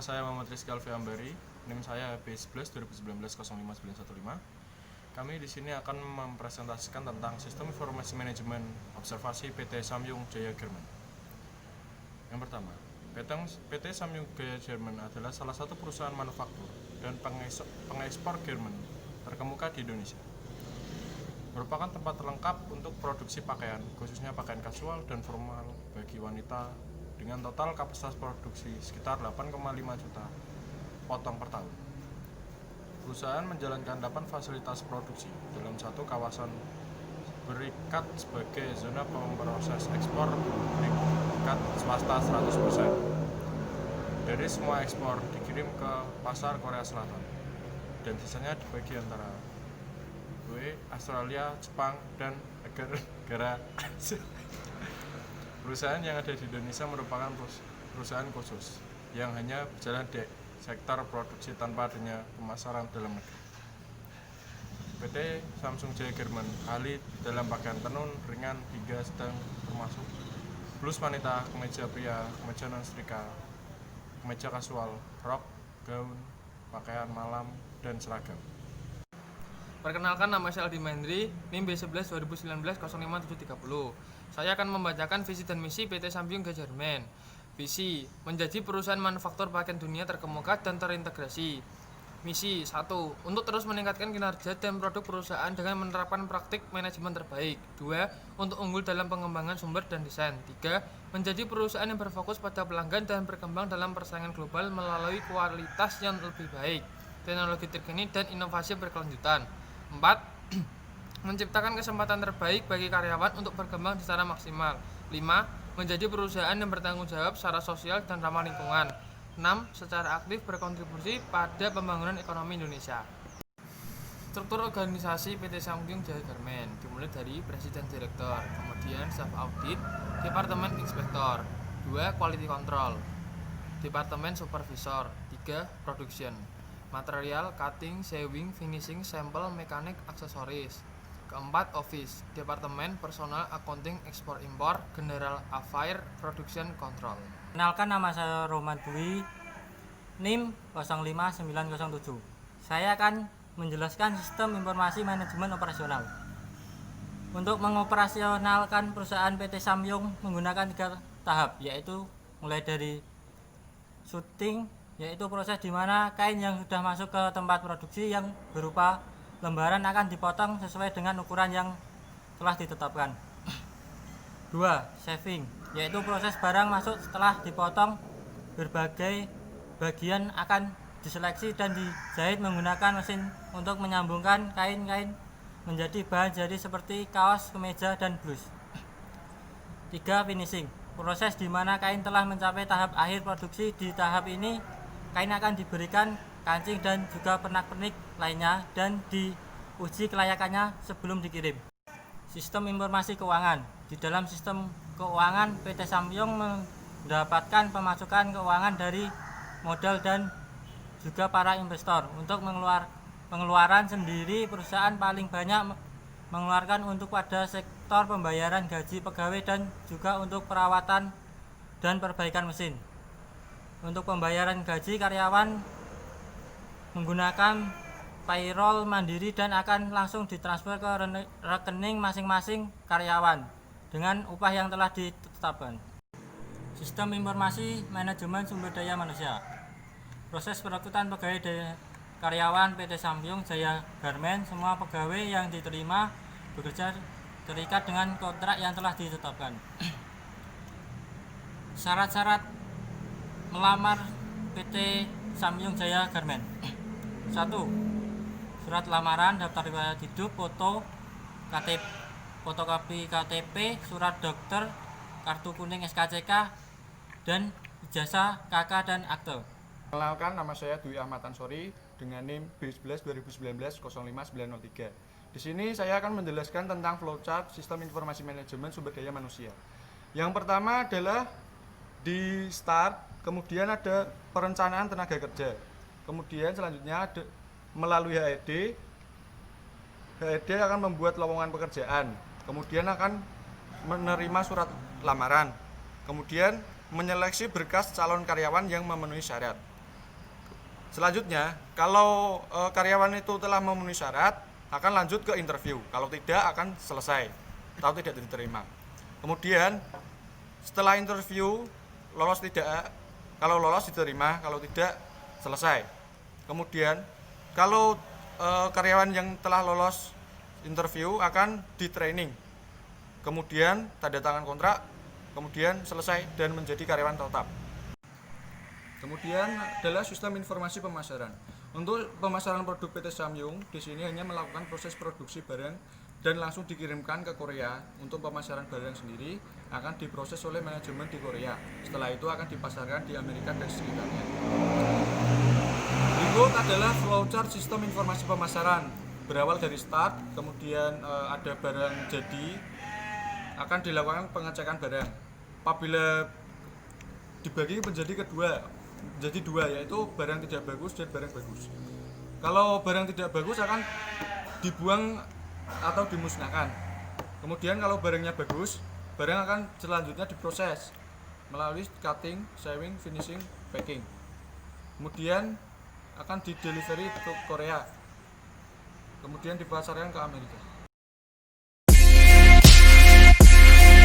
saya Muhammad Rizky Alfi Ambari, NIM saya B11 2019 059915. Kami di sini akan mempresentasikan tentang Sistem Informasi Manajemen Observasi PT Samyung Jaya German. Yang pertama, PT Samyung Jaya German adalah salah satu perusahaan manufaktur dan pengekspor Jerman terkemuka di Indonesia. Merupakan tempat lengkap untuk produksi pakaian, khususnya pakaian kasual dan formal bagi wanita, dengan total kapasitas produksi sekitar 8,5 juta potong per tahun. Perusahaan menjalankan 8 fasilitas produksi dalam satu kawasan berikat sebagai zona pemproses ekspor berikat swasta 100%. Dari semua ekspor dikirim ke pasar Korea Selatan dan sisanya dibagi antara Australia, Jepang, dan negara Asia. Perusahaan yang ada di Indonesia merupakan perusahaan khusus yang hanya berjalan di sektor produksi tanpa adanya pemasaran dalam negeri. PT Samsung Jaya German ahli dalam pakaian tenun, ringan, hingga sedang, termasuk blus wanita, kemeja pria, kemeja non-setrika, kemeja kasual, rok, gaun, pakaian malam, dan seragam. Perkenalkan, nama saya Aldi Mahendri, NIM B11 2019 057730. Saya akan membacakan visi dan misi PT Samyung Jaya German. Visi, menjadi perusahaan manufaktur pakaian dunia terkemuka dan terintegrasi. Misi 1. Untuk terus meningkatkan kinerja dan produk perusahaan dengan menerapkan praktik manajemen terbaik. 2. Untuk unggul dalam pengembangan sumber dan desain. 3. Menjadi perusahaan yang berfokus pada pelanggan dan berkembang dalam persaingan global melalui kualitas yang lebih baik, teknologi terkini, dan inovasi berkelanjutan. 4. Menciptakan kesempatan terbaik bagi karyawan untuk berkembang secara maksimal. 5. Menjadi perusahaan yang bertanggung jawab secara sosial dan ramah lingkungan. 6. Secara aktif berkontribusi pada pembangunan ekonomi Indonesia. Struktur organisasi PT Samyung Jaya German dimulai dari Presiden Direktur, kemudian Staff Audit, Departemen Inspektor, 2. Quality Control, Departemen Supervisor, 3. Production, Material, Cutting, Sewing, Finishing, Sampel, Mekanik, Aksesoris, 4. Office, Departemen Personal, Accounting, Ekspor Impor, General Affair, Production Control. Kenalkan, nama saya Roman Dwi, NIM 05907. Saya akan menjelaskan sistem informasi manajemen operasional. Untuk mengoperasionalkan perusahaan PT Samyung menggunakan 3 tahap, yaitu mulai dari syuting, yaitu proses di mana kain yang sudah masuk ke tempat produksi yang berupa lembaran akan dipotong sesuai dengan ukuran yang telah ditetapkan. 2. Shaving, yaitu proses barang masuk setelah dipotong, berbagai bagian akan diseleksi dan dijahit menggunakan mesin untuk menyambungkan kain-kain menjadi bahan jadi seperti kaos, kemeja, dan blus. 3. Finishing, proses di mana kain telah mencapai tahap akhir produksi. Di tahap ini kain akan diberikan kancing dan juga pernak-pernik lainnya dan diuji kelayakannya sebelum dikirim. Sistem informasi keuangan, di dalam sistem keuangan PT Samyung mendapatkan pemasukan keuangan dari modal dan juga para investor. Untuk pengeluaran sendiri, perusahaan paling banyak mengeluarkan untuk pada sektor pembayaran gaji pegawai dan juga untuk perawatan dan perbaikan mesin. Untuk pembayaran gaji karyawan menggunakan payroll mandiri dan akan langsung ditransfer ke rekening masing-masing karyawan dengan upah yang telah ditetapkan. Sistem informasi manajemen sumber daya manusia. Proses perekrutan pegawai karyawan PT Samyung Jaya German, semua pegawai yang diterima bekerja terikat dengan kontrak yang telah ditetapkan. Syarat-syarat melamar PT Samyung Jaya German. 1. Surat lamaran, daftar riwayat hidup, foto, KTP, fotokopi KTP, surat dokter, kartu kuning SKCK, dan ijazah KK dan akte. Kenalkan, nama saya Dwi Ahmad Ansori dengan NIM B11 2019 05903. Di sini saya akan menjelaskan tentang flowchart sistem informasi manajemen sumber daya manusia. Yang pertama adalah di start, kemudian ada perencanaan tenaga kerja. Kemudian selanjutnya ada melalui HRD. HRD akan membuat lowongan pekerjaan. Kemudian akan menerima surat lamaran. Kemudian menyeleksi berkas calon karyawan yang memenuhi syarat. Selanjutnya, kalau karyawan itu telah memenuhi syarat, akan lanjut ke interview. Kalau tidak, akan selesai atau tidak diterima. Kemudian setelah interview lolos tidak, kalau lolos diterima, kalau tidak selesai. Kemudian kalau karyawan yang telah lolos interview akan di training, kemudian tanda tangan kontrak, kemudian selesai dan menjadi karyawan tetap. Kemudian adalah sistem informasi pemasaran. Untuk pemasaran produk PT Samyung, di sini hanya melakukan proses produksi barang dan langsung dikirimkan ke Korea. Untuk pemasaran barang sendiri akan diproses oleh manajemen di Korea. Setelah itu akan dipasarkan di Amerika dan sekitarnya. Berikut adalah flowchart sistem informasi pemasaran. Berawal dari start, kemudian ada barang jadi, akan dilakukan pengecekan barang. Apabila dibagi menjadi dua, yaitu barang tidak bagus dan barang bagus. Kalau barang tidak bagus akan dibuang atau dimusnahkan. Kemudian kalau barangnya bagus, barang akan selanjutnya diproses melalui cutting, sewing, finishing, packing. Kemudian akan didelivery ke Korea. Kemudian dipasarkan ke Amerika.